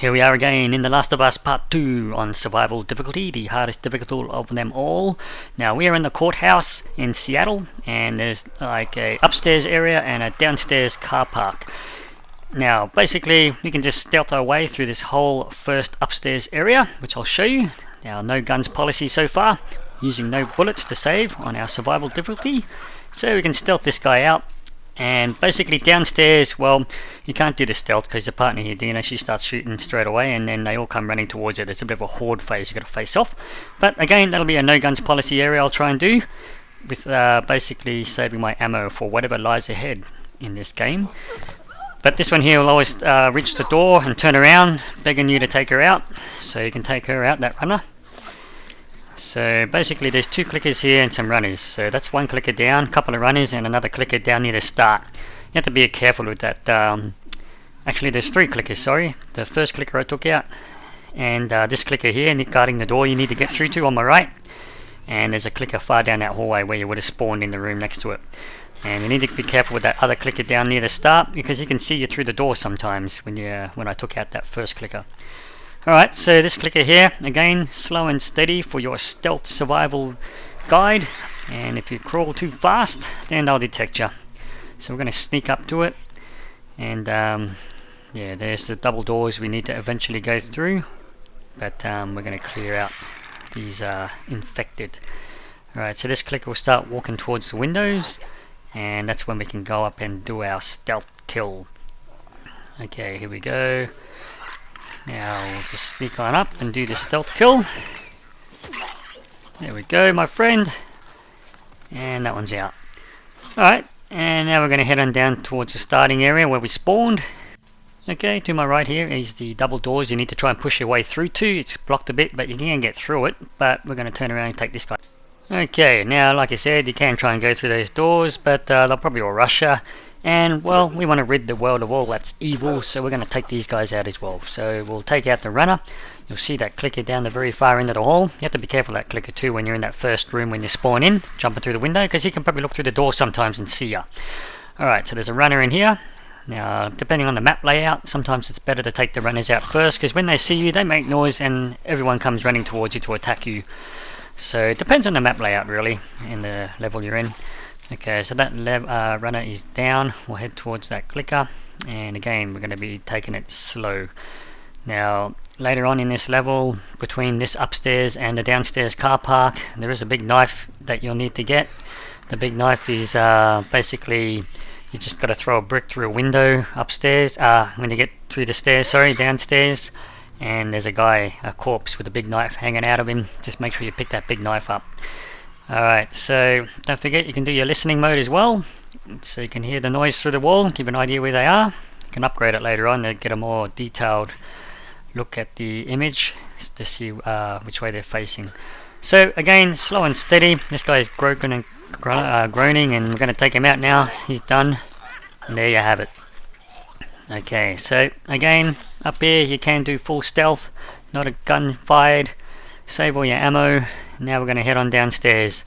Here we are again in The Last of Us Part 2 on survival difficulty, the hardest difficult of them all. Now we are in the courthouse in Seattle, and there's like a upstairs area and a downstairs car park. Now basically we can just stealth our way through this whole first upstairs area, which I'll show you. Now no guns policy so far, using no bullets to save on our survival difficulty, so we can stealth this guy out. And basically downstairs, well, you can't do the stealth because your partner here, Dina, she starts shooting straight away and then they all come running towards it. It's a bit of a horde phase you got to face off. But again, that'll be a no guns policy area I'll try and do, with basically saving my ammo for whatever lies ahead in this game. But this one here will always reach the door and turn around, begging you to take her out. So you can take her out, that runner. So basically there's two clickers here and some runners. So that's one clicker down, a couple of runners and another clicker down near the start. You have to be careful with that. Actually there's three clickers, sorry. The first clicker I took out, and this clicker here guarding the door you need to get through to on my right. And there's a clicker far down that hallway where you would have spawned in the room next to it. And you need to be careful with that other clicker down near the start, because he can see you through the door sometimes when I took out that first clicker. Alright, so this clicker here, again, slow and steady for your stealth survival guide. And if you crawl too fast, then they'll detect you. So we're going to sneak up to it. And yeah, there's the double doors we need to eventually go through. But we're going to clear out these infected. Alright, so this clicker will start walking towards the windows. And that's when we can go up and do our stealth kill. Okay, here we go. Now we'll just sneak on up and do the stealth kill. There we go, my friend. And that one's out. Alright, and now we're going to head on down towards the starting area where we spawned. Okay, to my right here is the double doors you need to try and push your way through to. It's blocked a bit, but you can get through it. But we're going to turn around and take this guy. Okay, now like I said, you can try and go through those doors, but they'll probably all rush you. And well, we want to rid the world of all that's evil, so we're going to take these guys out as well. So we'll take out the runner. You'll see that clicker down the very far end of the hall. You have to be careful of that clicker too when you're in that first room when you spawn in, jumping through the window, because he can probably look through the door sometimes and see you. Alright, so there's a runner in here. Now, depending on the map layout, sometimes it's better to take the runners out first, because when they see you, they make noise and everyone comes running towards you to attack you. So it depends on the map layout really, and the level you're in. Okay, so that runner is down. We'll head towards that clicker, and again we're going to be taking it slow. Now later on in this level, between this upstairs and the downstairs car park, there is a big knife that you'll need to get. The big knife is basically you just got to throw a brick through a window upstairs, when you get through the stairs, sorry, downstairs, and there's a guy, a corpse with a big knife hanging out of him. Just make sure you pick that big knife up. Alright, so don't forget you can do your listening mode as well, so you can hear the noise through the wall, give an idea where they are. You can upgrade it later on to get a more detailed look at the image to see which way they're facing. So again, slow and steady. This guy is broken and groaning, and we're going to take him out now. He's done, and there you have it. Okay, so again, up here you can do full stealth, not a gun fired, save all your ammo. Now we're going to head on downstairs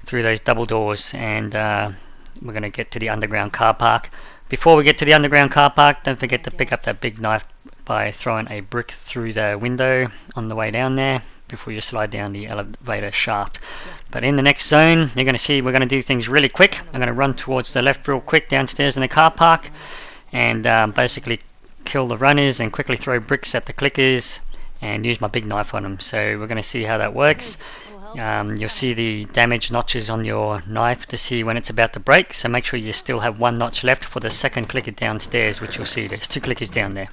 through those double doors, and we're going to get to the underground car park. Before we get to the underground car park, don't forget to pick up that big knife by throwing a brick through the window on the way down there before you slide down the elevator shaft. But in the next zone, you're going to see we're going to do things really quick. I'm going to run towards the left real quick downstairs in the car park, and basically kill the runners and quickly throw bricks at the clickers and use my big knife on them. So we're going to see how that works. You'll see the damage notches on your knife to see when it's about to break, so make sure you still have one notch left for the second clicker downstairs, which you'll see there's two clickers down there.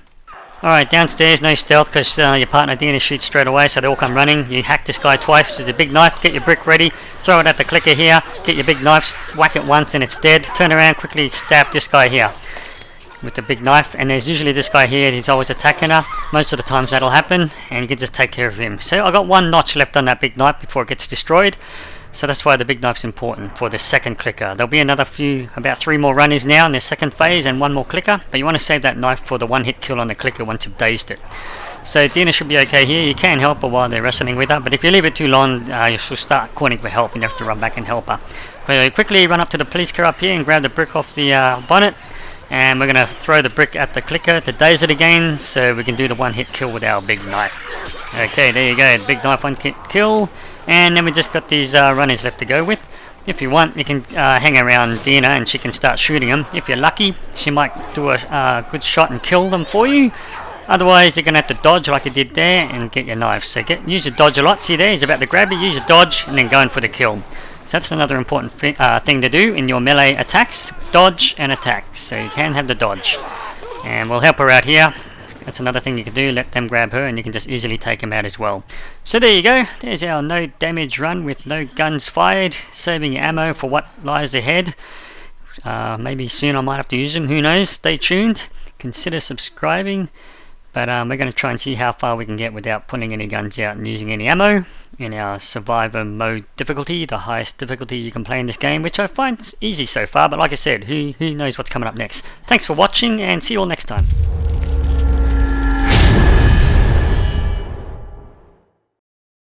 Alright, downstairs no stealth because your partner Dina shoots straight away, so they all come running. You hack this guy twice with the big knife, get your brick ready, throw it at the clicker here, get your big knife, whack it once and it's dead. Turn around, quickly stab this guy here with the big knife, and there's usually this guy here, he's always attacking her. Most of the times that'll happen, and you can just take care of him. So I got one notch left on that big knife before it gets destroyed, so that's why the big knife's important for the second clicker. There'll be another few, about 3 more runners now in the second phase and 1 more clicker, but you want to save that knife for the one hit kill on the clicker once you've dazed it. So Dina should be okay here. You can help her while they're wrestling with her, but if you leave it too long, she'll start calling for help and you have to run back and help her. But quickly run up to the police car up here and grab the brick off the bonnet. And we're going to throw the brick at the clicker to daze it again, so we can do the one-hit kill with our big knife. Okay, there you go, the big knife one-hit kill. And then we just got these runners left to go with. If you want, you can hang around Dina and she can start shooting them. If you're lucky, she might do a good shot and kill them for you. Otherwise, you're going to have to dodge like you did there and get your knife. So use your dodge a lot. See there, he's about to grab you, use your dodge and then go in for the kill. So that's another important thing to do in your melee attacks. Dodge and attack. So you can have the dodge. And we'll help her out here. That's another thing you can do. Let them grab her and you can just easily take them out as well. So there you go. There's our no damage run with no guns fired. Saving your ammo for what lies ahead. Maybe soon I might have to use them. Who knows? Stay tuned. Consider subscribing. But we're going to try and see how far we can get without pulling any guns out and using any ammo in our survivor mode difficulty, the highest difficulty you can play in this game, which I find easy so far. But like I said, who knows what's coming up next. Thanks for watching and see you all next time.